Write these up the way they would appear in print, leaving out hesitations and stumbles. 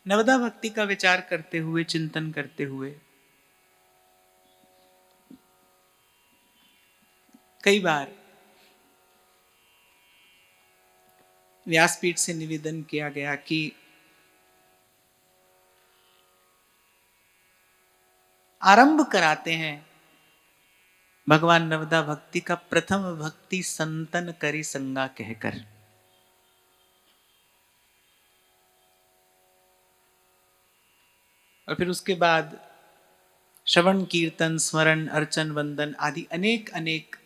नवदा भक्ति का विचार करते हुए, चिंतन करते हुए कई बार व्यासपीठ से निवेदन किया गया कि आरंभ कराते हैं भगवान नवदा भक्ति का प्रथम भक्ति संतन करी संगा कहकर। और फिर उसके बाद श्रवण कीर्तन स्मरण अर्चन वंदन आदि अनेक अनेक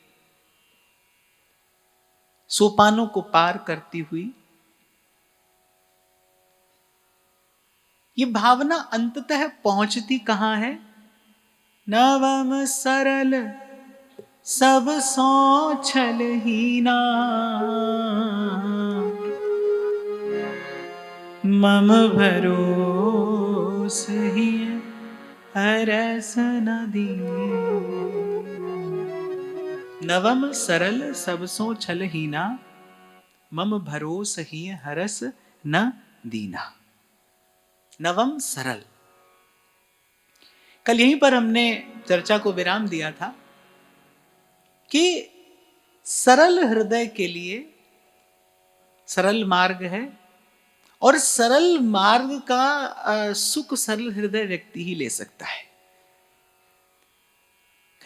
सोपानों को पार करती हुई ये भावना अंततः पहुंचती कहां है? नवम सरल सब सो छल हीना, मम भरोस ही हरस नदी। नवम सरल सब सो छल हीना, मम भरोस ही हरस न दीना। नवम सरल, कल यहीं पर हमने चर्चा को विराम दिया था कि सरल हृदय के लिए सरल मार्ग है और सरल मार्ग का सुख सरल हृदय व्यक्ति ही ले सकता है।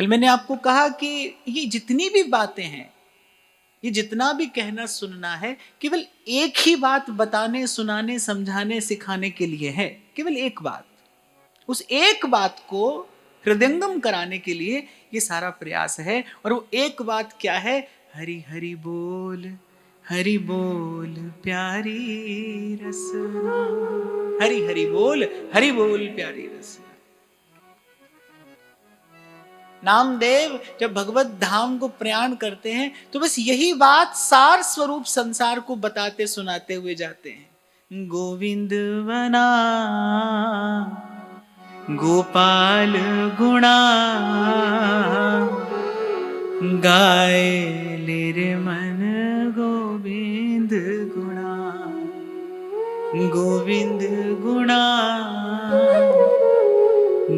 कल मैंने आपको कहा कि ये जितनी भी बातें हैं, ये जितना भी कहना सुनना है, केवल एक ही बात बताने सुनाने समझाने सिखाने के लिए है। केवल एक बात, उस एक बात को हृदयंगम कराने के लिए ये सारा प्रयास है। और वो एक बात क्या है? हरि हरि बोल प्यारी रसना। हरि हरि बोल प्यारी रसना। नामदेव जब भगवत धाम को प्रयाण करते हैं तो बस यही बात सार स्वरूप संसार को बताते सुनाते हुए जाते हैं। गोविंद वना गोपाल गुणा, गाए लेरे मन गोविंद गुणा। गोविंद गुणा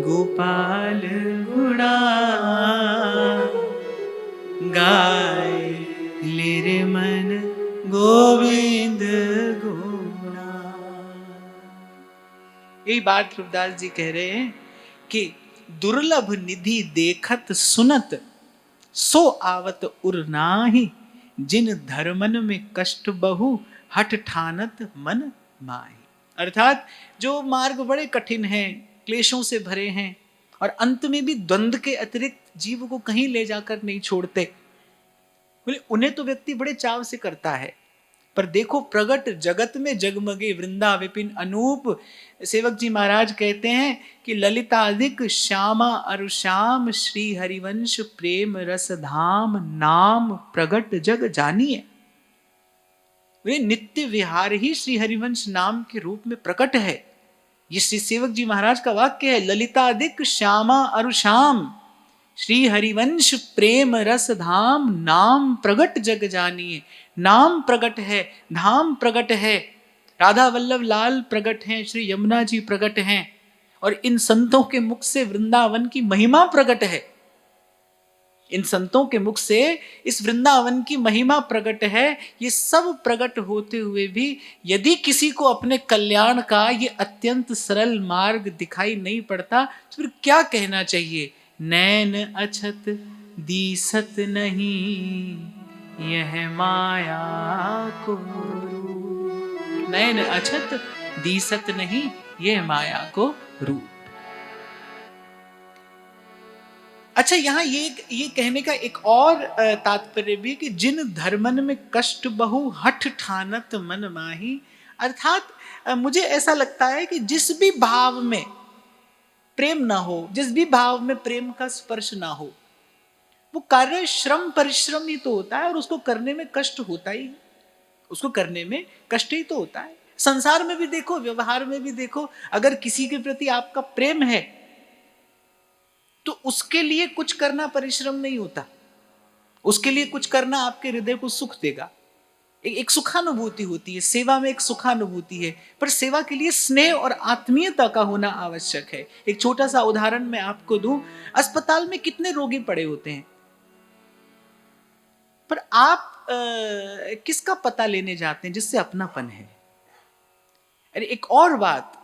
गोपाल गुणा, गाए लेरे मन गोविंद गुणा। यही बात रूपदास जी कह रहे हैं कि दुर्लभ निधि देखत सुनत, सो आवत उर नाही, जिन धर्मन में कष्ट बहु हठ ठानत मन माही। अर्थात जो मार्ग बड़े कठिन हैं, क्लेशों से भरे हैं और अंत में भी द्वंद्व के अतिरिक्त जीव को कहीं ले जाकर नहीं छोड़ते, बोले उन्हें तो व्यक्ति बड़े चाव से करता है। पर देखो प्रगट जगत में जगमगे वृंदा विपिन अनूप। सेवक जी महाराज कहते हैं कि ललिताधिक श्यामा अरुश्याम, श्री हरिवंश प्रेम रस धाम, नाम प्रगट जग जानिए। वे नित्य विहार ही श्री हरिवंश नाम के रूप में प्रकट है। ये श्री सेवक जी महाराज का वाक्य है। ललिताधिक श्यामा अरुश्याम, श्री हरिवंश प्रेम रस धाम, नाम प्रगट जग जानिए। नाम प्रगट है, धाम प्रगट है, राधा वल्लभ लाल प्रगट हैं, श्री यमुना जी प्रगट हैं और इन संतों के मुख से वृंदावन की महिमा प्रगट है। इन संतों के मुख से इस वृंदावन की महिमा प्रकट है। ये सब प्रकट होते हुए भी यदि किसी को अपने कल्याण का ये अत्यंत सरल मार्ग दिखाई नहीं पड़ता तो फिर क्या कहना चाहिए? नैन अछत दीसत नहीं, यह माया को रूप। नैन अछत दीसत नहीं, यह माया को रूप। अच्छा, यहाँ ये कहने का एक और तात्पर्य भी कि जिन धर्मन में कष्ट बहु हठ ठानत मन माही। अर्थात मुझे ऐसा लगता है कि जिस भी भाव में प्रेम ना हो, जिस भी भाव में प्रेम का स्पर्श ना हो, वो कार्य श्रम परिश्रम ही तो होता है और उसको करने में कष्ट होता ही, उसको करने में कष्ट ही तो होता है। संसार में भी देखो, व्यवहार में भी देखो, अगर किसी के प्रति आपका प्रेम है तो उसके लिए कुछ करना परिश्रम नहीं होता, उसके लिए कुछ करना आपके हृदय को सुख देगा। एक सुखानुभूति होती है, सेवा में एक सुखानुभूति है, पर सेवा के लिए स्नेह और आत्मीयता का होना आवश्यक है। एक छोटा सा उदाहरण मैं आपको दूं, अस्पताल में कितने रोगी पड़े होते हैं, पर आप किसका पता लेने जाते हैं? जिससे अपनापन है। अरे एक और बात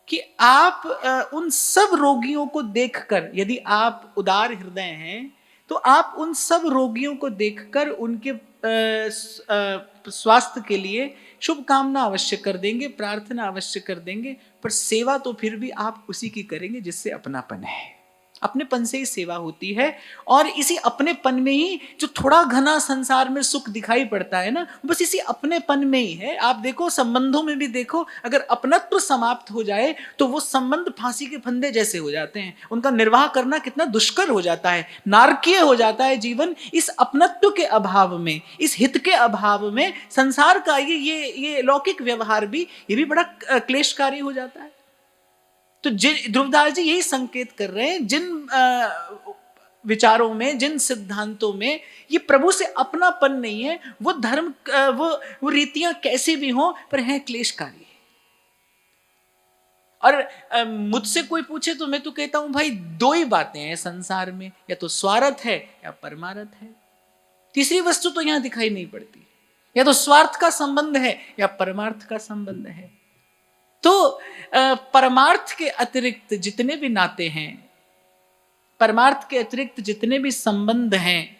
कि आप उन सब रोगियों को देखकर, यदि आप उदार हृदय हैं तो आप उन सब रोगियों को देखकर उनके स्वास्थ्य के लिए शुभकामना अवश्य कर देंगे, प्रार्थना अवश्य कर देंगे, पर सेवा तो फिर भी आप उसी की करेंगे जिससे अपनापन है। अपनेपन से ही सेवा होती है, और इसी अपनेपन में ही जो थोड़ा घना संसार में सुख दिखाई पड़ता है ना, बस इसी अपनेपन में ही है। आप देखो, संबंधों में भी देखो, अगर अपनत्व समाप्त हो जाए तो वो संबंध फांसी के फंदे जैसे हो जाते हैं, उनका निर्वाह करना कितना दुष्कर हो जाता है, नारकीय हो जाता है जीवन। इस अपनत्व के अभाव में, इस हित के अभाव में संसार का ये लौकिक व्यवहार भी, ये भी बड़ा क्लेशकारी हो जाता है। तो ध्रुवदास जी यही संकेत कर रहे हैं, जिन विचारों में, जिन सिद्धांतों में ये प्रभु से अपनापन नहीं है, वो धर्म, वो रीतियां कैसे भी हों पर हैं क्लेशकारी। और मुझसे कोई पूछे तो मैं तो कहता हूं भाई, दो ही बातें हैं संसार में, या तो स्वार्थ है या परमार्थ है। तीसरी वस्तु तो यहां दिखाई नहीं पड़ती। या तो स्वार्थ का संबंध है या परमार्थ का संबंध है। तो परमार्थ के अतिरिक्त जितने भी नाते हैं, परमार्थ के अतिरिक्त जितने भी संबंध हैं,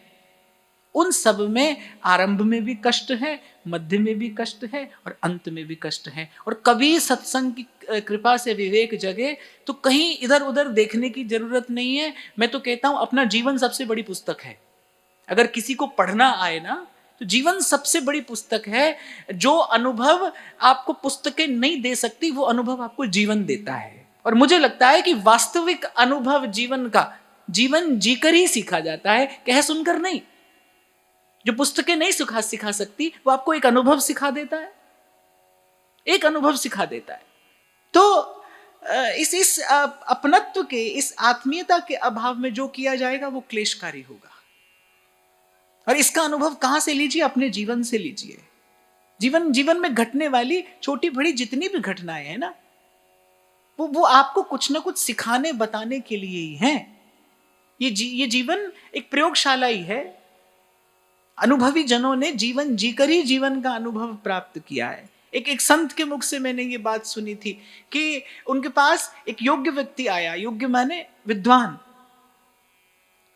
उन सब में आरंभ में भी कष्ट है, मध्य में भी कष्ट है और अंत में भी कष्ट है। और कभी सत्संग की कृपा से विवेक जगे तो कहीं इधर उधर देखने की जरूरत नहीं है। मैं तो कहता हूं अपना जीवन सबसे बड़ी पुस्तक है। अगर किसी को पढ़ना आए ना, तो जीवन सबसे बड़ी पुस्तक है। जो अनुभव आपको पुस्तकें नहीं दे सकती, वो अनुभव आपको जीवन देता है। और मुझे लगता है कि वास्तविक अनुभव जीवन का, जीवन जीकर ही सीखा जाता है, कह सुनकर नहीं। जो पुस्तकें नहीं सिखा सकती, वो आपको एक अनुभव सिखा देता है, एक अनुभव सिखा देता है। तो इस अपनत्व के, इस आत्मीयता के अभाव में जो किया जाएगा वो क्लेशकारी होगा। और इसका अनुभव कहां से लीजिए? अपने जीवन से लीजिए। जीवन में घटने वाली छोटी बड़ी जितनी भी घटनाएं हैं ना, वो आपको कुछ ना कुछ सिखाने बताने के लिए ही हैं। ये जीवन एक प्रयोगशाला ही है। अनुभवी जनों ने जीवन जीकर ही जीवन का अनुभव प्राप्त किया है। एक संत के मुख से मैंने ये बात सुनी थी कि उनके पास एक योग्य व्यक्ति आया, योग्य माने विद्वान,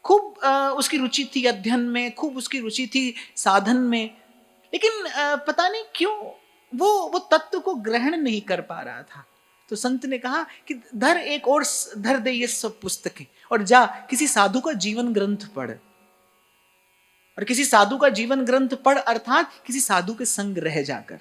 खूब उसकी रुचि थी अध्ययन में, खूब उसकी रुचि थी साधन में, लेकिन पता नहीं क्यों वो तत्व को ग्रहण नहीं कर पा रहा था। तो संत ने कहा कि धर दे ये सब पुस्तकें और जा किसी साधु का जीवन ग्रंथ पढ़। और किसी साधु का जीवन ग्रंथ पढ़ अर्थात किसी साधु के संग रह जाकर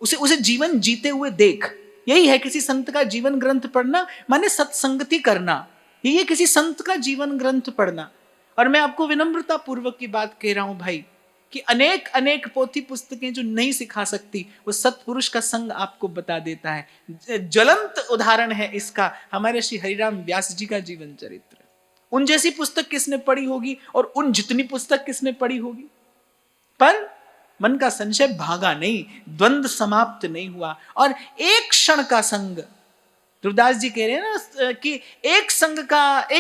उसे जीवन जीते हुए देख। यही है किसी संत का जीवन ग्रंथ पढ़ना, माने सत्संगति करना। ये किसी संत का जीवन ग्रंथ पढ़ना। और मैं आपको विनम्रता पूर्वक की बात कह रहा हूं भाई, कि अनेक अनेक पोथी पुस्तकें जो नहीं सिखा सकती, वो सत्पुरुष का संग आपको बता देता है। ज्वलंत उदाहरण है इसका हमारे श्री हरिराम व्यास जी का जीवन चरित्र। उन जैसी पुस्तक किसने पढ़ी होगी और उन जितनी पुस्तक किसने पढ़ी होगी, पर मन का संशय भागा नहीं, द्वंद्व समाप्त नहीं हुआ। और एक क्षण का संग, ध्रुवदास जी कह रहे हैं ना कि एक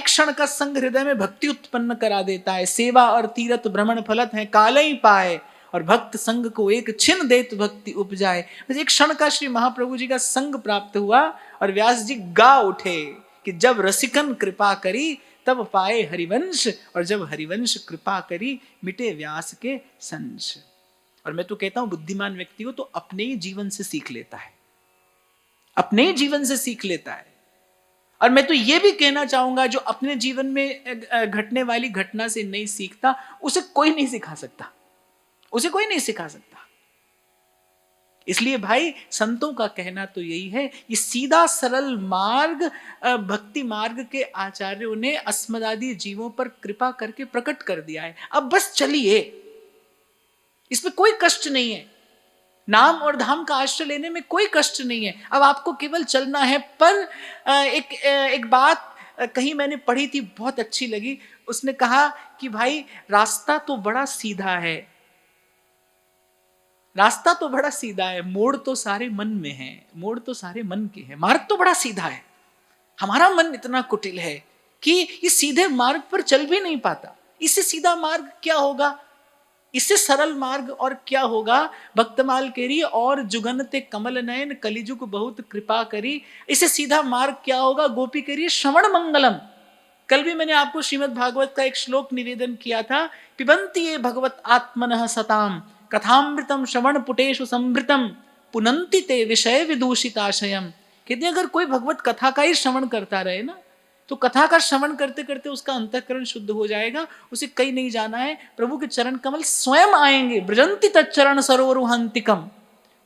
क्षण का संग हृदय में भक्ति उत्पन्न करा देता है। सेवा और तीरथ भ्रमण फलत है काल ही पाए, और भक्त संग को एक छिन देत भक्ति उपजाए। बस एक क्षण का श्री महाप्रभु जी का संग प्राप्त हुआ और व्यास जी गा उठे कि जब रसिकन कृपा करी तब पाए हरिवंश, और जब हरिवंश कृपा करी मिटे व्यास के संश। और मैं तो कहता हूं बुद्धिमान व्यक्ति हो तो अपने ही जीवन से सीख लेता है, अपने ही जीवन से सीख लेता है। और मैं तो यह भी कहना चाहूंगा, जो अपने जीवन में घटने वाली घटना से नहीं सीखता, उसे कोई नहीं सिखा सकता, उसे कोई नहीं सिखा सकता। इसलिए भाई संतों का कहना तो यही है, ये सीधा सरल मार्ग भक्ति मार्ग के आचार्यों ने अस्मदादि जीवों पर कृपा करके प्रकट कर दिया है। अब बस चलिए, इसमें कोई कष्ट नहीं है। नाम और धाम का आश्रय लेने में कोई कष्ट नहीं है। अब आपको केवल चलना है। पर एक बात कहीं मैंने पढ़ी थी, बहुत अच्छी लगी। उसने कहा कि भाई रास्ता तो बड़ा सीधा है, रास्ता तो बड़ा सीधा है, मोड़ तो सारे मन में है, मोड़ तो सारे मन के हैं, मार्ग तो बड़ा सीधा है। हमारा मन इतना कुटिल है कि ये सीधे मार्ग पर चल भी नहीं पाता। इससे सीधा मार्ग क्या होगा, इससे सरल मार्ग और क्या होगा। भक्तमाल केरी और जुगनते कमल नयन कलिजुग बहुत कृपा करी। इससे सीधा मार्ग क्या होगा, गोपी करिए श्रवण मंगलम। कल भी मैंने आपको श्रीमद् भागवत का एक श्लोक निवेदन किया था, पिबंती ये भगवत आत्मनः सताम कथामृतम श्रवण पुटेशु संभृतम पुनंति ते विषय विदूषिताशयम। कहते अगर कोई भगवत कथा का ही श्रवण करता रहे ना, तो कथा का श्रवण करते करते उसका अंतःकरण शुद्ध हो जाएगा। उसे कहीं नहीं जाना है, प्रभु के चरण कमल स्वयं आएंगे। ब्रजंती तच्चरण सरोवरुहंतिकम,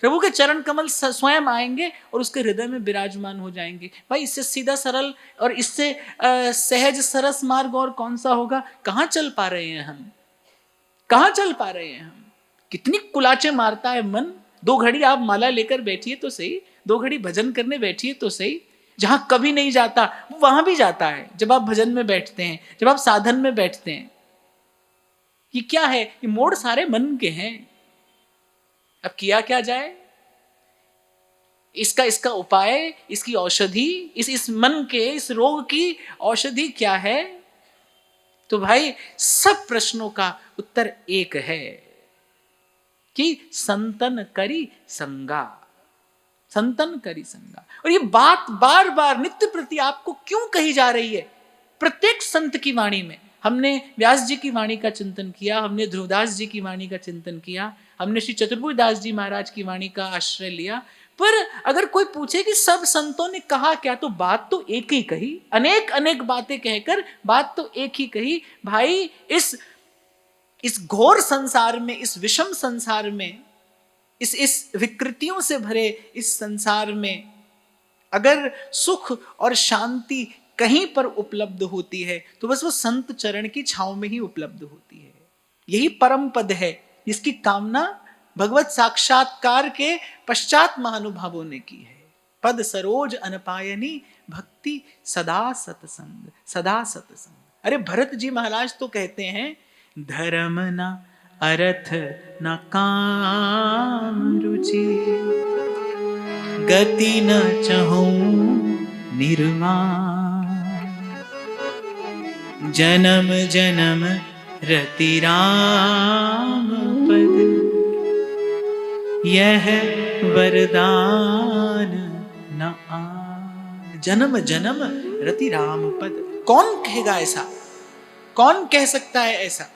प्रभु के चरण कमल स्वयं आएंगे और उसके हृदय में विराजमान हो जाएंगे। भाई इससे सीधा सरल और इससे सहज सरस मार्ग और कौन सा होगा। कहाँ चल पा रहे हैं हम, कहाँ चल पा रहे हैं हम। कितनी कुलाचे मारता है मन। 2 घड़ी आप माला लेकर बैठिए तो सही, 2 घड़ी भजन करने बैठिए तो सही। जहां कभी नहीं जाता वो वहां भी जाता है, जब आप भजन में बैठते हैं, जब आप साधन में बैठते हैं। ये क्या है, ये मोड़ सारे मन के हैं। अब किया क्या जाए, इसका उपाय, इसकी औषधि, इस मन के इस रोग की औषधि क्या है। तो भाई सब प्रश्नों का उत्तर एक है कि संतन करी संगा, संतन करी संगा। और ये बात बार बार नित्य प्रति आपको क्यों कही जा रही है। प्रत्येक संत की वाणी में हमने व्यास जी की वाणी का चिंतन किया, हमने ध्रुवदास जी की वाणी का चिंतन किया, हमने श्री चतुर्भुज दास जी महाराज की वाणी का आश्रय लिया। पर अगर कोई पूछे कि सब संतों ने कहा क्या, तो बात तो एक ही कही। अनेक अनेक बातें कहकर बात तो एक ही कही। भाई इस घोर संसार में, इस विषम संसार में, इस विकृतियों से भरे इस संसार में अगर सुख और शांति कहीं पर उपलब्ध होती है तो बस वो संत चरण की छांव में ही उपलब्ध होती है। यही परम पद है जिसकी कामना भगवत साक्षात्कार के पश्चात महानुभावों ने की है। पद सरोज अनपायनी भक्ति सदा सत्संग, सदा सत्संग। अरे भरत जी महाराज तो कहते हैं, धर्म न अर्थ न काम रुचि, गति न चहूं निर्वाण, जन्म जन्म रति राम पद, यह वरदान न आ। जन्म जन्म रति राम पद। कौन कहेगा ऐसा, कौन कह सकता है ऐसा।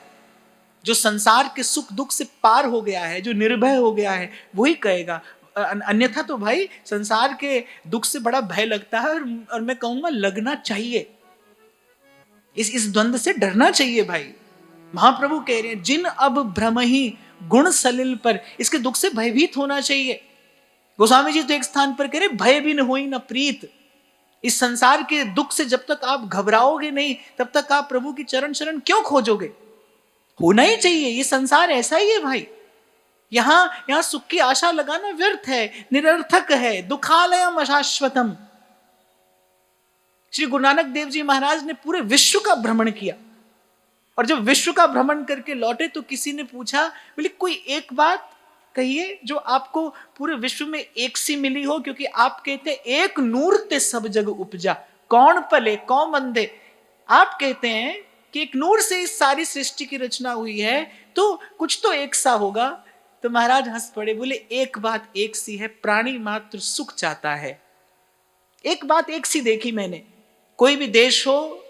जो संसार के सुख दुख से पार हो गया है, जो निर्भय हो गया है, वही कहेगा। अन्यथा तो भाई संसार के दुख से बड़ा भय लगता है, और मैं कहूंगा लगना चाहिए। इस द्वंद्व से डरना चाहिए भाई। महाप्रभु कह रहे हैं, जिन अब भ्रम ही गुण सलिल पर, इसके दुख से भयभीत होना चाहिए। गोस्वामी जी तो एक स्थान पर कह रहे, भय भी न होई न प्रीत। इस संसार के दुख से जब तक आप घबराओगे नहीं, तब तक आप प्रभु की चरण शरण क्यों खोजोगे। होना ही चाहिए, ये संसार ऐसा ही है भाई। यहां सुख की आशा लगाना व्यर्थ है, निरर्थक है। दुखालयम अशाश्वतम। श्री गुरु नानक देव जी महाराज ने पूरे विश्व का भ्रमण किया, और जब विश्व का भ्रमण करके लौटे तो किसी ने पूछा, बोले कोई एक बात कहिए जो आपको पूरे विश्व में एक सी मिली हो, क्योंकि आप कहते एक नूर ते सब जग उपजा, कौन पले कौन बंदे। आप कहते हैं कि एक नूर से इस सारी सृष्टि की रचना हुई है, तो कुछ तो एक सा होगा। तो महाराज हंस पड़े, बोले एक बात एक सी है, प्राणी मात्र सुख चाहता है। एक बात एक सी देखी मैंने, कोई भी देश हो,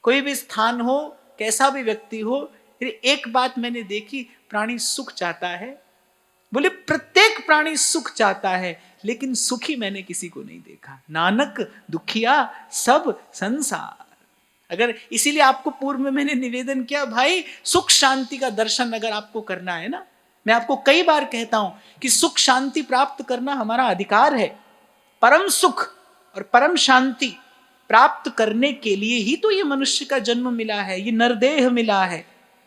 कोई भी स्थान हो, कैसा भी व्यक्ति हो, एक बात मैंने देखी, प्राणी सुख चाहता है। बोले प्रत्येक प्राणी सुख चाहता है, लेकिन सुखी मैंने किसी को नहीं देखा। नानक दुखिया सब संसार। अगर इसीलिए आपको पूर्व में मैंने निवेदन किया, भाई सुख शांति का दर्शन अगर आपको करना है ना, मैं आपको कई बार कहता हूं कि सुख शांति प्राप्त करना हमारा अधिकार है। परम सुख और परम शांति प्राप्त करने के लिए ही तो ये मनुष्य का जन्म मिला है, ये नरदेह मिला है।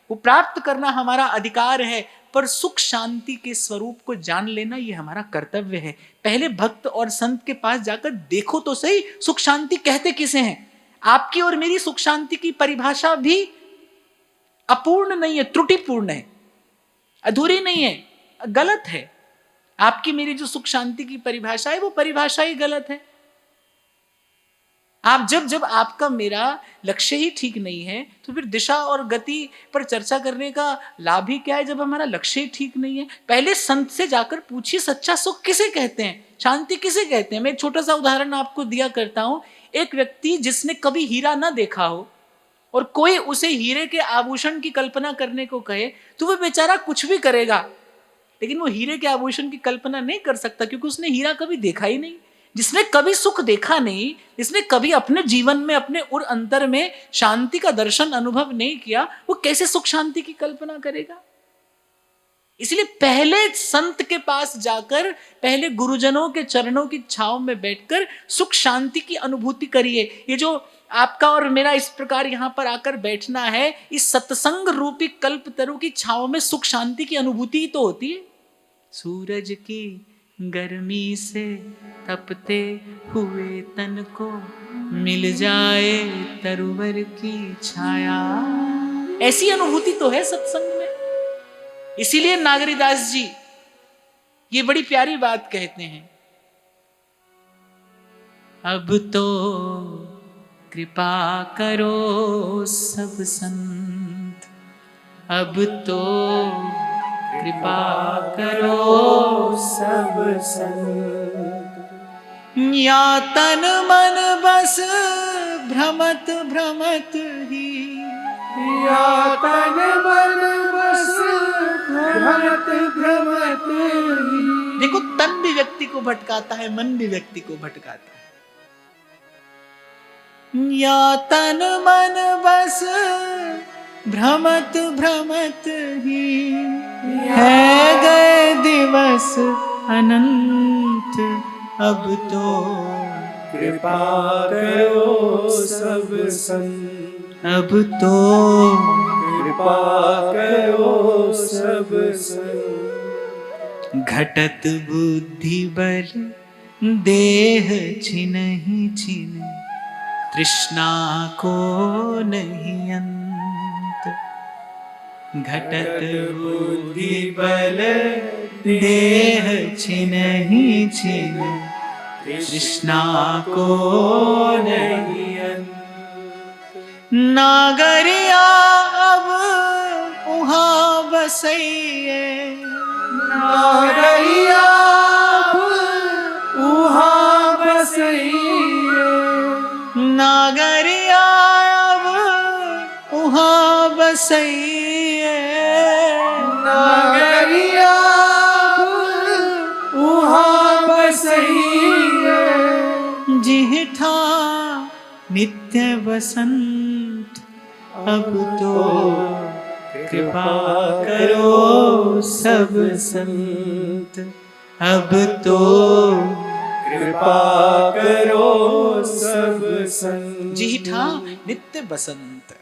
वो प्राप्त करना हमारा अधिकार है, पर सुख शांति के स्वरूप को जान लेना ये हमारा कर्तव्य है। पहले भक्त और संत के पास जाकर देखो तो सही, सुख शांति कहते किसे हैं। आपकी और मेरी सुख शांति की परिभाषा भी अपूर्ण नहीं है, त्रुटिपूर्ण है, अधूरी नहीं है। गलत है। आपकी मेरी जो सुख शांति की परिभाषा है वो परिभाषा ही गलत है। आप जब आपका मेरा लक्ष्य ही ठीक नहीं है तो फिर दिशा और गति पर चर्चा करने का लाभ ही क्या है जब हमारा लक्ष्य ही ठीक नहीं है। पहले संत से जाकर पूछिए सच्चा सुख किसे कहते हैं, शांति किसे कहते हैं। मैं एक छोटा सा उदाहरण आपको दिया करता हूं। एक व्यक्ति जिसने कभी हीरा ना देखा हो और कोई उसे हीरे के आभूषण की कल्पना करने को कहे तो वह बेचारा कुछ भी करेगा, लेकिन वो हीरे के आभूषण की कल्पना नहीं कर सकता क्योंकि उसने हीरा कभी देखा ही नहीं। जिसने कभी सुख देखा नहीं, जिसने कभी अपने जीवन में अपने उर अंतर में शांति का दर्शन अनुभव नहीं किया, वो कैसे सुख शांति की कल्पना करेगा। इसलिए पहले संत के पास जाकर, पहले गुरुजनों के चरणों की छांव में बैठकर सुख शांति की अनुभूति करिए। ये जो आपका और मेरा इस प्रकार यहां पर आकर बैठना है, इस सत्संग रूपी कल्पतरु की छांव में सुख शांति की अनुभूति ही तो होती है। सूरज की गर्मी से तपते हुए तन को मिल जाए तरुवर की छाया, ऐसी अनुभूति तो है सत्संग में। इसीलिए नागरीदास जी ये बड़ी प्यारी बात कहते हैं, अब तो कृपा करो सब संत, अब तो कृपा करो सब संत, या तन मन बस भ्रमत भ्रमत ही, या तन मन बस भ्रमत भ्रमत ही। देखो तन भी व्यक्ति को भटकाता है, मन भी व्यक्ति को भटकाता है। या तन मन बस भ्रमत भ्रमत ही, है गए दिवस अनंत, अब तो कृपा करो सब संत, अब तो कृपा करो सब संत। घटत बुद्धि बल देह छिनहि छिन, तृष्णा को नहीं अंत, घटत बुद्धि बल देह छिनहि छिन, तृष्णा को नहीं अंत। नागरिया अब उहाँ बसइए, नागरिया उहाँ बसइए, नागरिया अब उहाँ बसइए, नागरिया उहाँ बसइए। जिहठा नित्य बसंत, अब तो कृपा करो सब संत, अब तो कृपा करो सब संत। जिहठा नित्य बसंत।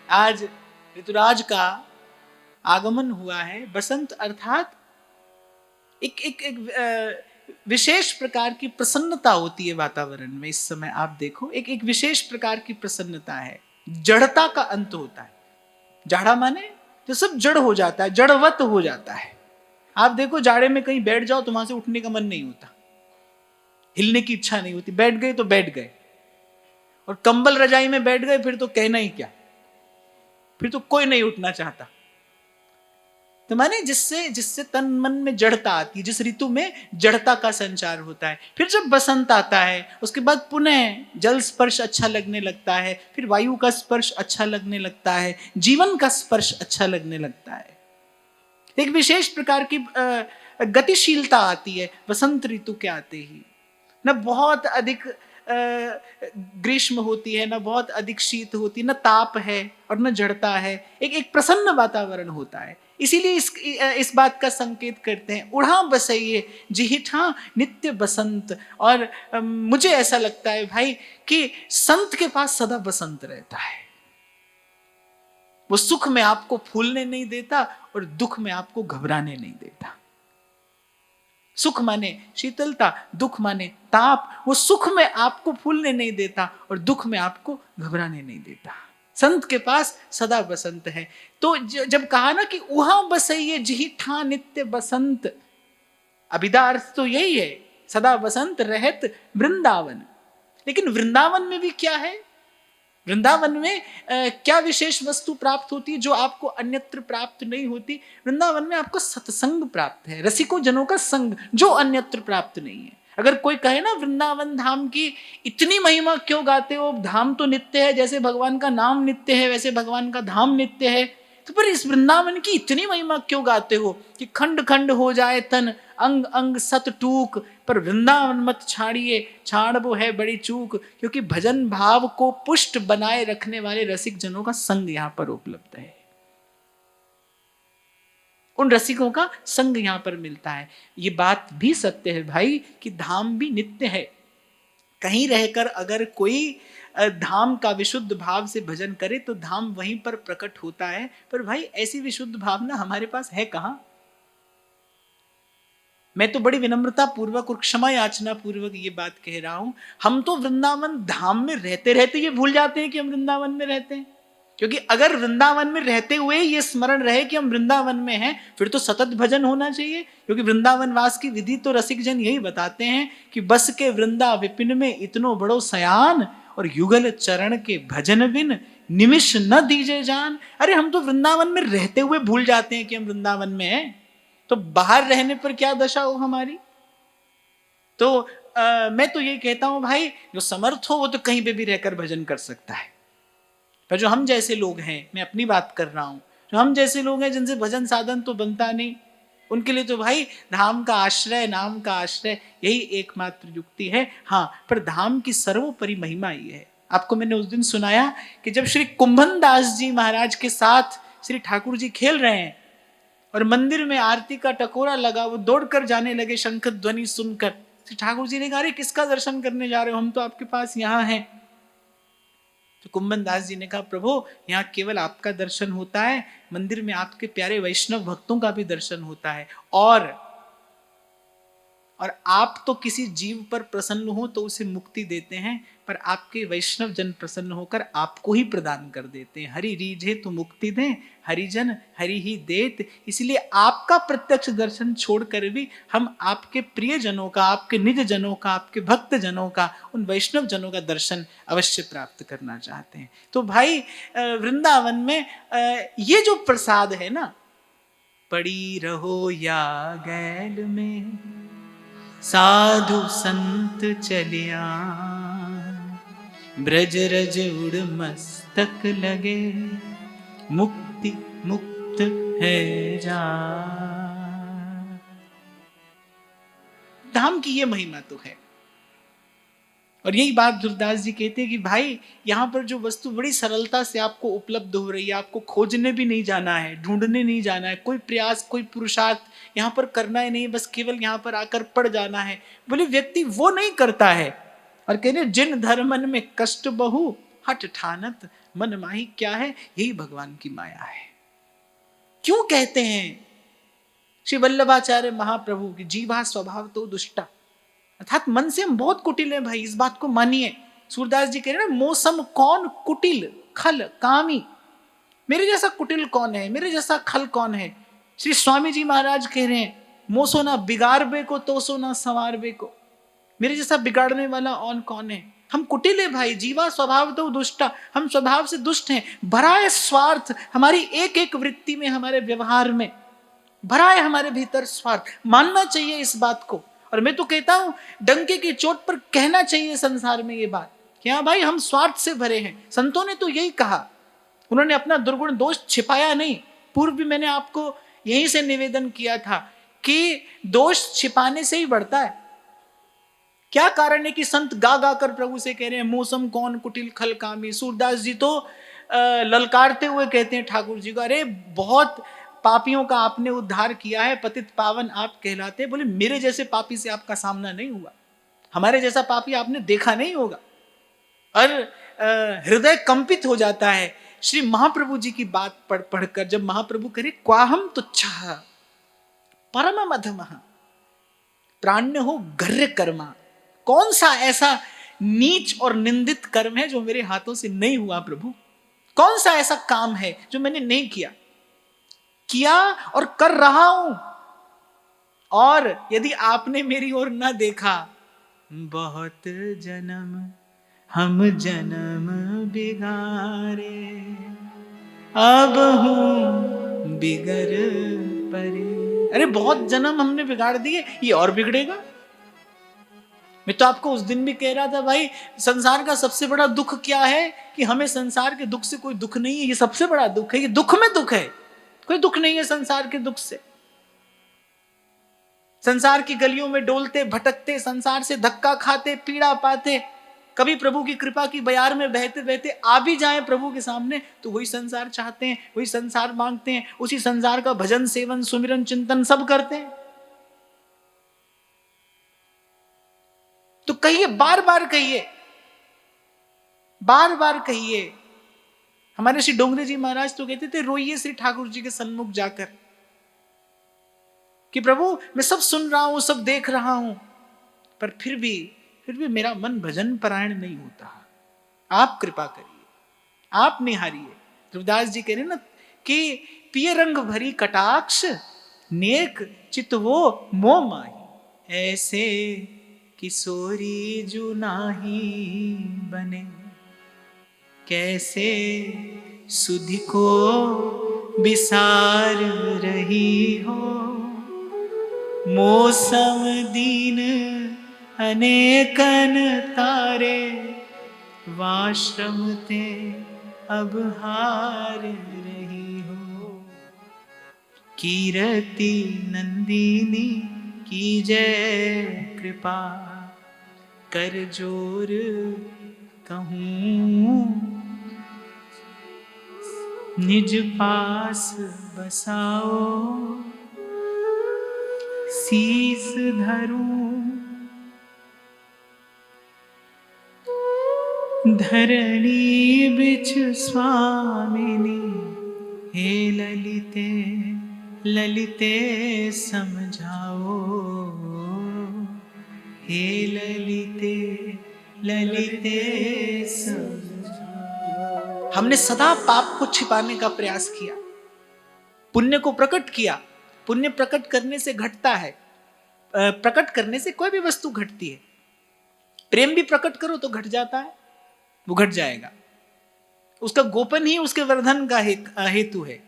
आज ऋतुराज का आगमन हुआ है। बसंत अर्थात एक विशेष प्रकार की प्रसन्नता होती है वातावरण में। इस समय आप देखो एक विशेष प्रकार की प्रसन्नता है, जड़ता का अंत होता है। जाड़ा माने तो सब जड़ हो जाता है, जड़वत हो जाता है। आप देखो जाड़े में कहीं बैठ जाओ तो वहां से उठने का मन नहीं होता, हिलने की इच्छा नहीं होती। बैठ गए तो बैठ गए, और कंबल रजाई में बैठ गए फिर तो कहना ही क्या, फिर तो कोई नहीं उठना चाहता। तो माने जिससे तन मन में जड़ता आती है, जिस ऋतु में जड़ता का संचार होता है। फिर जब बसंत आता है उसके बाद पुनः जल स्पर्श अच्छा लगने लगता है, फिर वायु का स्पर्श अच्छा लगने लगता है, जीवन का स्पर्श अच्छा लगने लगता है। एक विशेष प्रकार की गतिशीलता आती है बसंत ऋतु के आते ही। न बहुत अधिक ग्रीष्म होती है, न बहुत अधिक शीत होती है, न ताप है और न जड़ता है। एक प्रसन्न वातावरण होता है। इसीलिए इस बात का संकेत करते हैं, उड़ा बसइए जिहिठा नित्य बसंत। और मुझे ऐसा लगता है भाई कि संत के पास सदा बसंत रहता है। वो सुख में आपको फूलने नहीं देता और दुख में आपको घबराने नहीं देता। सुख माने शीतलता, दुख माने ताप। वो सुख में आपको फूलने नहीं देता और दुख में आपको घबराने नहीं देता। संत के पास सदा बसंत है। तो जब कहा ना कि उहाँ बसइये जिहि ठा नित्य बसंत, अभिधा अर्थ तो यही है, सदा बसंत रहत वृंदावन। लेकिन वृंदावन में भी क्या है? वृंदावन में क्या विशेष वस्तु प्राप्त होती है जो आपको अन्यत्र प्राप्त नहीं होती? वृंदावन में आपको सत्संग प्राप्त है, रसिकों जनों का संग, जो अन्यत्र प्राप्त नहीं है। अगर कोई कहे ना वृंदावन धाम की इतनी महिमा क्यों गाते हो, धाम तो नित्य है, जैसे भगवान का नाम नित्य है वैसे भगवान का धाम नित्य है, तो पर इस वृंदावन की इतनी महिमा क्यों गाते हो कि खंड खंड हो जाए तन, अंग अंग सत टूक, पर वृंदावन मत छाड़िए, छाड़बो है बड़ी चूक। क्योंकि भजन भाव को पुष्ट बनाए रखने वाले रसिक जनों का संग यहां पर उपलब्ध है, उन रसिकों का संग यहां पर मिलता है। ये बात भी सत्य है भाई कि धाम भी नित्य है। कहीं रहकर अगर कोई धाम का विशुद्ध भाव से भजन करे तो धाम वहीं पर प्रकट होता है, पर भाई ऐसी विशुद्ध भावना हमारे पास है कहां? मैं तो बड़ी विनम्रता पूर्वक और क्षमा याचना पूर्वक ये बात कह रहा हूं, हम तो वृंदावन धाम में रहते रहते ये भूल जाते हैं कि हम वृंदावन में रहते हैं। क्योंकि अगर वृंदावन में रहते हुए ये स्मरण रहे कि हम वृंदावन में हैं, फिर तो सतत भजन होना चाहिए। क्योंकि वृंदावन वास की विधि तो रसिक जन यही बताते हैं कि बस के वृंदा विपिन में इतनो बड़ो सयान, और युगल चरण के भजन बिन निमिष न दीजे जान। अरे हम तो वृंदावन में रहते हुए भूल जाते हैं कि हम वृंदावन में हैं, तो बाहर रहने पर क्या दशा हो हमारी। तो मैं तो ये कहता हूं भाई, जो समर्थ हो वो तो कहीं पे भी रहकर भजन कर सकता है, पर जो हम जैसे लोग हैं, मैं अपनी बात कर रहा हूं, जो हम जैसे लोग हैं जिनसे भजन साधन तो बनता नहीं, उनके लिए तो भाई धाम का आश्रय, नाम का आश्रय यही एकमात्र युक्ति है। हाँ, पर धाम की सर्वोपरि महिमा ये है। आपको मैंने उस दिन सुनाया कि जब श्री कुंभन दास जी महाराज के साथ श्री ठाकुर जी खेल रहे हैं और मंदिर में आरती का टकोरा लगा, वो दौड़कर जाने लगे शंख ध्वनि सुनकर। श्री ठाकुर जी ने कहा, अरे किसका दर्शन करने जा रहे हो, हम तो आपके पास यहाँ हैं। तो कुंभन दास जी ने कहा, प्रभु यहाँ केवल आपका दर्शन होता है, मंदिर में आपके प्यारे वैष्णव भक्तों का भी दर्शन होता है, और आप तो किसी जीव पर प्रसन्न हो तो उसे मुक्ति देते हैं, पर आपके वैष्णव जन प्रसन्न होकर आपको ही प्रदान कर देते हैं। हरि रीझे तो मुक्ति दें, हरिजन हरि ही देत। इसलिए आपका प्रत्यक्ष दर्शन छोड़कर भी हम आपके प्रिय जनों का, आपके निज जनों का, आपके भक्त जनों का, उन वैष्णव जनों का दर्शन अवश्य प्राप्त करना चाहते हैं। तो भाई वृंदावन में ये जो प्रसाद है ना, पड़ी रहो या गैल में साधु संत चलिया, ब्रज रज उड़ मस्तक लगे, मुक्ति मुक्त है जा। धाम की ये महिमा तो है, और यही बात धुरदास जी कहते हैं कि भाई यहाँ पर जो वस्तु बड़ी सरलता से आपको उपलब्ध हो रही है, आपको खोजने भी नहीं जाना है, ढूंढने नहीं जाना है, कोई प्रयास कोई पुरुषार्थ यहाँ पर करना ही नहीं, बस केवल यहाँ पर आकर पड़ जाना है। बोले व्यक्ति वो नहीं करता है, और कहते जिन धर्मन में कष्ट बहु हट ठानत मन माही, क्या है? यही भगवान की माया है। क्यों कहते हैं श्री वल्लभाचार्य महाप्रभु की जीवा स्वभाव तो दुष्टा, अर्थात मन से हम बहुत कुटिल हैं भाई, इस बात को मानिए। सूरदास जी कह रहे हैं, मौसम कौन कुटिल खल कामी, मेरे जैसा कुटिल कौन है, मेरे जैसा खल कौन है। श्री स्वामी जी महाराज कह रहे हैं, मोसो ना बिगाड़बे को तोसो ना संवारबे को, मेरे जैसा बिगाड़ने वाला और कौन है। हम कुटिल है भाई, जीवा स्वभाव तो दुष्टा, हम स्वभाव से दुष्ट हैं। भरा है स्वार्थ हमारी एक एक वृत्ति में, हमारे व्यवहार में भरा है हमारे भीतर स्वार्थ। मानना चाहिए इस बात को, और मैं तो कहता हूं डंके की चोट पर कहना चाहिए संसार में ये बात कि हाँ भाई हम स्वार्थ से भरे हैं। संतों ने तो यही कहा, उन्होंने अपना दुर्गुण दोष छिपाया नहीं। पूर्व भी मैंने आपको यहीं से निवेदन किया था कि दोष छिपाने से ही बढ़ता है। क्या कारण है कि संत गा गा कर प्रभु से कह रहे हैं, मौसम कौन कुटिल खल कामी। सूरदास जी तो ललकारते हुए कहते हैं ठाकुर जी को, अरे बहुत पापियों का आपने उद्धार किया है, पतित पावन आप कहलाते। बोले मेरे जैसे पापी से आपका सामना नहीं हुआ, हमारे जैसा पापी आपने देखा नहीं होगा। और हृदय कंपित हो जाता है श्री महाप्रभु जी की बात पढ़कर, जब महाप्रभु करे क्वाहम तुच्छः परम मधमः प्राण्य हो गर्य कर्मा। कौन सा ऐसा नीच और निंदित कर्म है जो मेरे हाथों से नहीं हुआ प्रभु। कौन सा ऐसा काम है जो मैंने नहीं किया, किया और कर रहा हूं, और यदि आपने मेरी ओर न देखा, बहुत जन्म हम जन्म बिगारे, अब हूं बिगड़ परे। अरे बहुत जन्म हमने बिगाड़ दिए, ये और बिगड़ेगा। मैं तो आपको उस दिन भी कह रहा था, भाई संसार का सबसे बड़ा दुख क्या है कि हमें संसार के दुख से कोई दुख नहीं है, ये सबसे बड़ा दुख है, ये दुख में दुख है, कोई दुख नहीं है संसार के दुख से। संसार की गलियों में डोलते भटकते, संसार से धक्का खाते, पीड़ा पाते, कभी प्रभु की कृपा की बयार में बहते बहते आ भी जाएं प्रभु के सामने, तो वही संसार चाहते हैं, वही संसार मांगते हैं, उसी संसार का भजन सेवन सुमिरन चिंतन सब करते हैं। तो कहिए, बार बार कहिए, बार बार कहिए। हमारे श्री डोंगरे जी महाराज तो कहते थे, रोइए श्री ठाकुर जी के सन्मुख जाकर कि प्रभु मैं सब सुन रहा हूं, सब देख रहा हूं, पर फिर भी मेरा मन भजन परायण नहीं होता। आप कृपा करिए, आप निहारिए। ध्रुवदास जी कह रहे ना कि पिय रंग भरी कटाक्ष, नेक चित वो मोह माही, ऐसे किशोरी जो नाही बने, कैसे सुधि को विसार रही हो, मौसम दीन अनेकन तारे, वाश्रम ते अब हार रही हो, कीरति नंदिनी की जय कृपा, कर जोर कहूँ निज पास बसाओ, शीस धरूं धरणी बिच स्वामिनी, हे ललिते ललिते समझाओ, हे ललिते ललिते समझाओ। हमने सदा पाप को छिपाने का प्रयास किया, पुण्य को प्रकट किया। पुण्य प्रकट करने से घटता है, प्रकट करने से कोई भी वस्तु घटती है। प्रेम भी प्रकट करो तो घट जाता है, वो घट जाएगा। उसका गोपन ही उसके वर्धन का हेतु है।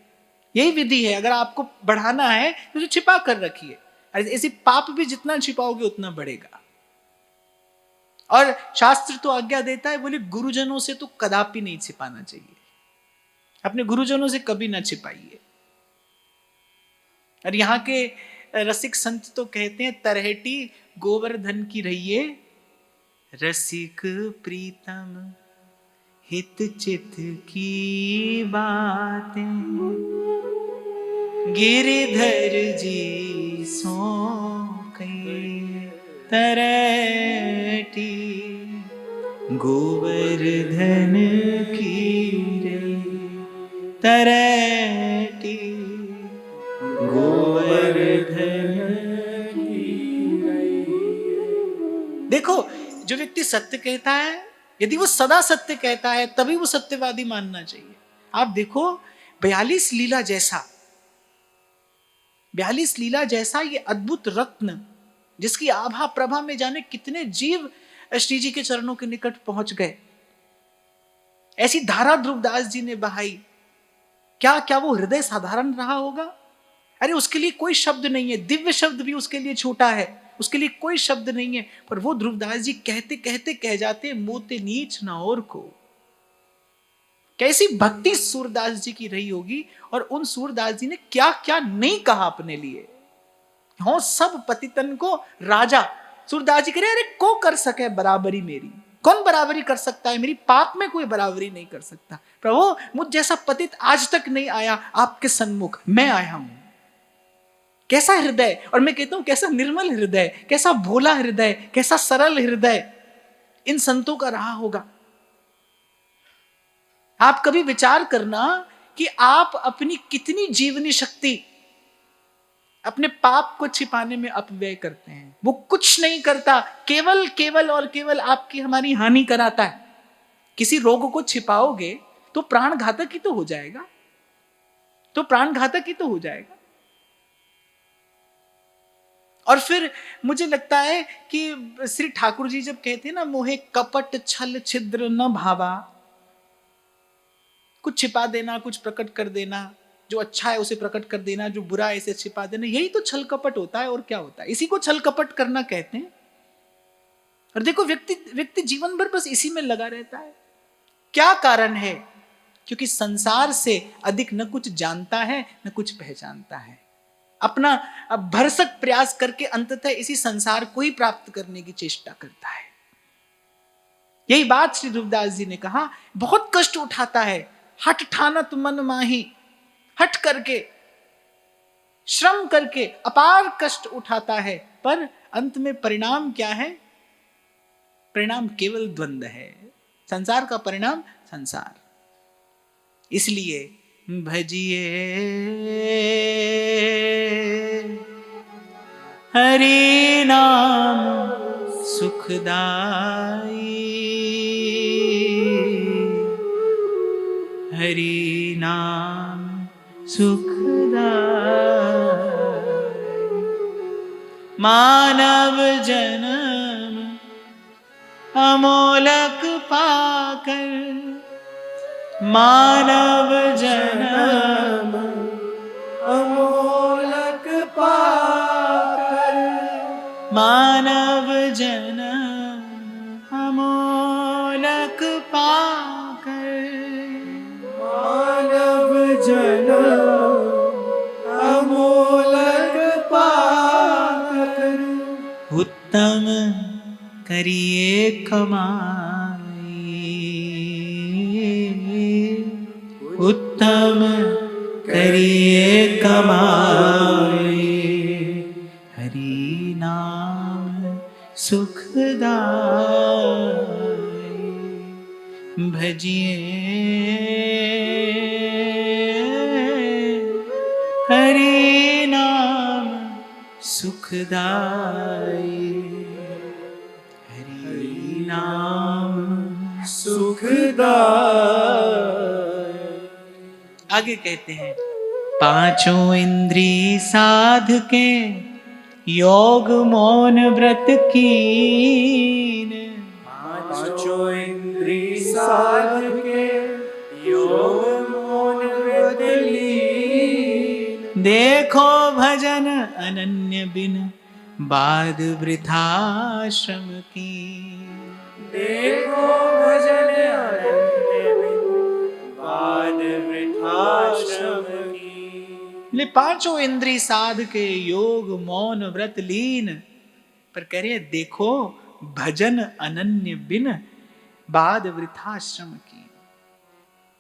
यही विधि है। अगर आपको बढ़ाना है तो जो छिपा कर रखिए, ऐसी पाप भी जितना छिपाओगे उतना बढ़ेगा। और शास्त्र तो आज्ञा देता है, बोले गुरुजनों से तो कदापि नहीं छिपाना चाहिए, अपने गुरुजनों से कभी ना छिपाइए। और यहाँ के रसिक संत तो कहते हैं, तरहटी गोवर्धन की रहिए, रसिक प्रीतम हित चित की बातें, गिरिधर जी सो कई तरहटी, गोवर्धन की रही तरहटी, गोवर्धन की रही। देखो, जो व्यक्ति सत्य कहता है, यदि वो सदा सत्य कहता है, तभी वो सत्यवादी मानना चाहिए। आप देखो 42 लीला जैसा ये अद्भुत रत्न, जिसकी आभा प्रभा में जाने कितने जीव श्री जी के चरणों के निकट पहुंच गए। ऐसी धारा ध्रुवदास जी ने बहाई। क्या क्या वो हृदय साधारण रहा होगा? अरे उसके लिए कोई शब्द नहीं है, दिव्य शब्द भी उसके लिए छोटा है, उसके लिए कोई शब्द नहीं है। पर वो ध्रुवदास जी कहते कहते कह जाते, मोते नीच न और को। कैसी भक्ति सूरदास जी की रही होगी, और उन सूरदास जी ने क्या क्या नहीं कहा अपने लिए। हो सब पतितन को राजा। सूरदास जी कह रहे, अरे को कर सके बराबरी मेरी, कौन बराबरी कर सकता है मेरी? पाप में कोई बराबरी नहीं कर सकता। प्रभु मुझ जैसा पतित आज तक नहीं आया आपके सन्मुख, मैं आया हूं। कैसा हृदय, और मैं कहता हूं कैसा निर्मल हृदय, कैसा भोला हृदय, कैसा सरल हृदय इन संतों का रहा होगा। आप कभी विचार करना कि आप अपनी कितनी जीवनी शक्ति अपने पाप को छिपाने में अपव्यय करते हैं। वो कुछ नहीं करता, केवल केवल और केवल आपकी हमारी हानि कराता है। किसी रोग को छिपाओगे तो प्राणघातक ही तो हो जाएगा, तो प्राणघातक ही तो हो जाएगा। और फिर मुझे लगता है कि श्री ठाकुर जी जब कहते हैं ना, मोहे कपट छल छिद्र न भावा, कुछ छिपा देना, कुछ प्रकट कर देना, जो अच्छा है उसे प्रकट कर देना, जो बुरा है इसे छिपा देना, यही तो छल कपट होता है। और क्या होता है? इसी को छल कपट करना कहते हैं। और देखो, व्यक्ति जीवन भर बस इसी में लगा रहता है। क्या कारण है? क्योंकि संसार से अधिक न कुछ जानता है न कुछ पहचानता है। अपना भरसक प्रयास करके अंततः इसी संसार को ही प्राप्त करने की चेष्टा करता है। यही बात श्री ध्रुवदास जी ने कहा, बहुत कष्ट उठाता है, हठ ठानत मन माही, हठ करके, श्रम करके अपार कष्ट उठाता है, पर अंत में परिणाम क्या है? परिणाम केवल द्वंद्व है। संसार का परिणाम संसार। इसलिए भजिए हरि नाम सुखदाई, हरि नाम सुखदाई, मानव जन्म अमोलक पाकर, मानव जन्म अमोलक पाकर, मानव जन्म अमोलक पाकर, मानव जन्म अमोलक पाकर, उत्तम करिए कमाई, उत्तम करिए कमाई, हरि नाम सुखदाई, भजिए हरि नाम सुखदाई, हरि नाम सुखदाई। आगे कहते हैं, पांचों इंद्री साध के योग मौन व्रत कीन, पांचों इंद्री साध के योग मौन व्रत लीन, देखो भजन अनन्य बिन बाद वृथाश्रम की, देखो भजन अनन्य बिन बाद वृथाश्रम की। ले पांचों इंद्री साध के योग मौन व्रत लीन, पर कह रहे हैं देखो भजन अनन्य बिन बाद वृथाश्रम की।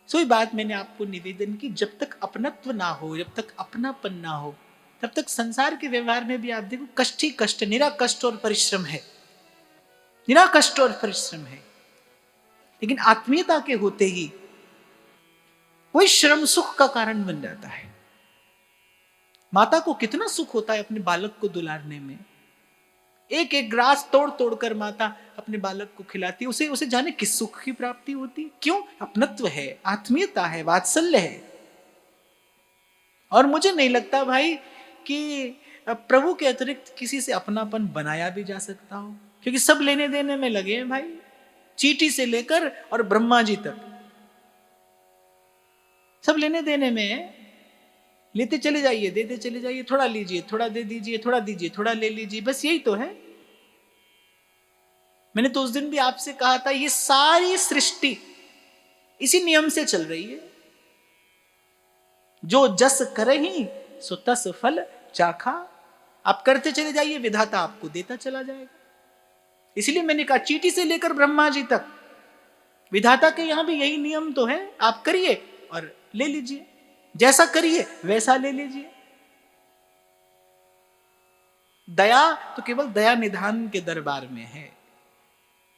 सोई बात मैंने आपको निवेदन की, जब तक अपनत्व ना हो, जब तक अपनापन ना हो, तब तक संसार के व्यवहार में भी आप देखो कष्ट ही कष्ट, निरा कष्ट और परिश्रम है, निरा कष्ट और परिश्रम है। लेकिन आत्मीयता के होते ही कोई श्रम सुख का कारण बन जाता है। माता को कितना सुख होता है अपने बालक को दुलारने में। एक एक ग्रास तोड़ तोड़ कर माता अपने बालक को खिलाती है, उसे जाने किस सुख की प्राप्ति होती। क्यों? अपनत्व है, आत्मीयता है, वात्सल्य है। और मुझे नहीं लगता भाई कि प्रभु के अतिरिक्त किसी से अपनापन बनाया भी जा सकता हो, क्योंकि सब लेने देने में लगे हैं भाई, चींटी से लेकर और ब्रह्मा जी तक सब लेने देने में। लेते चले जाइए, देते चले जाइए, थोड़ा लीजिए, थोड़ा दे दीजिए, थोड़ा दीजिए, थोड़ा ले लीजिए, बस यही तो है। मैंने तो उस दिन भी आपसे कहा था, ये सारी सृष्टि इसी नियम से चल रही है। जो जस करहि सो तस फल चाखा। आप करते चले जाइए, विधाता आपको देता चला जाएगा। इसलिए मैंने कहा चींटी से लेकर ब्रह्मा जी तक विधाता के यहां भी यही नियम तो है। आप करिए और ले लीजिए, जैसा करिए वैसा ले लीजिए। दया तो केवल दया निधान के दरबार में है,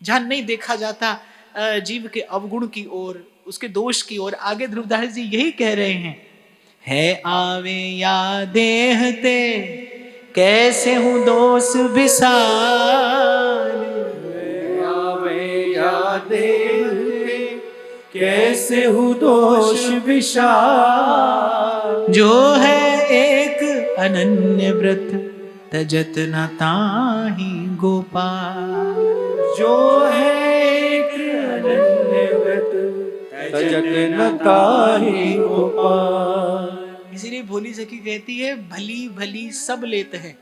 जहां नहीं देखा जाता जीव के अवगुण की ओर, उसके दोष की ओर। आगे ध्रुवदास जी यही कह रहे हैं, है आवे या देहते कैसे हूं दोष विसार, आवे या देहते कैसे कैसे हु दोष विशाल। जो है एक अनन्य व्रत तजत न ताहि गोपाल। जो है एक अनन्य व्रत तजत न ताहि गोपाल। इसीलिए भोली सखी कहती है, भली भली सब लेते हैं,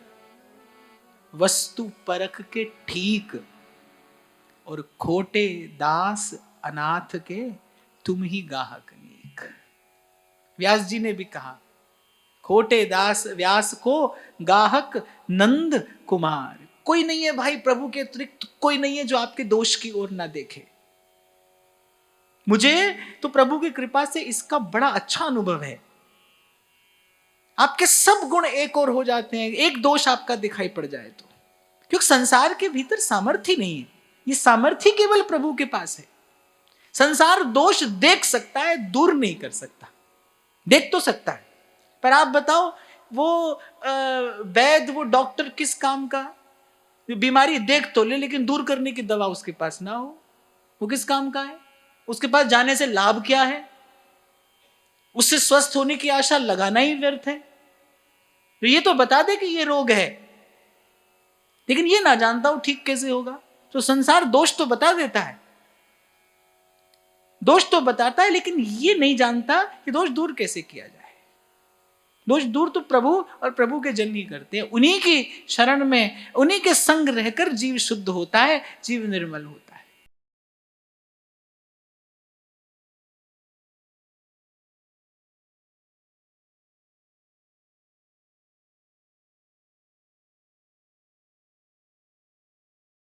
वस्तु परख के ठीक, और खोटे दास अनाथ के तुम ही गाहक नेक। व्यास जी ने भी कहा, खोटे दास व्यास को गाहक नंद कुमार। कोई नहीं है भाई प्रभु के अतिरिक्त, कोई नहीं है जो आपके दोष की ओर ना देखे। मुझे तो प्रभु की कृपा से इसका बड़ा अच्छा अनुभव है। आपके सब गुण एक और हो जाते हैं, एक दोष आपका दिखाई पड़ जाए तो, क्योंकि संसार के भीतर सामर्थ्य नहीं है, ये सामर्थ्य केवल प्रभु के पास है। संसार दोष देख सकता है, दूर नहीं कर सकता। देख तो सकता है, पर आप बताओ वो वैद्य, वो डॉक्टर किस काम का? बीमारी देख तो ले, लेकिन दूर करने की दवा उसके पास ना हो, वो किस काम का है? उसके पास जाने से लाभ क्या है? उससे स्वस्थ होने की आशा लगाना ही व्यर्थ है। तो ये तो बता दे कि ये रोग है, लेकिन ये ना जानता हूं ठीक कैसे होगा। तो संसार दोष तो बता देता है, दोष तो बताता है, लेकिन ये नहीं जानता कि दोष दूर कैसे किया जाए। दोष दूर तो प्रभु और प्रभु के जन ही करते हैं। उन्हीं की शरण में, उन्हीं के संग रहकर जीव शुद्ध होता है, जीव निर्मल होता है।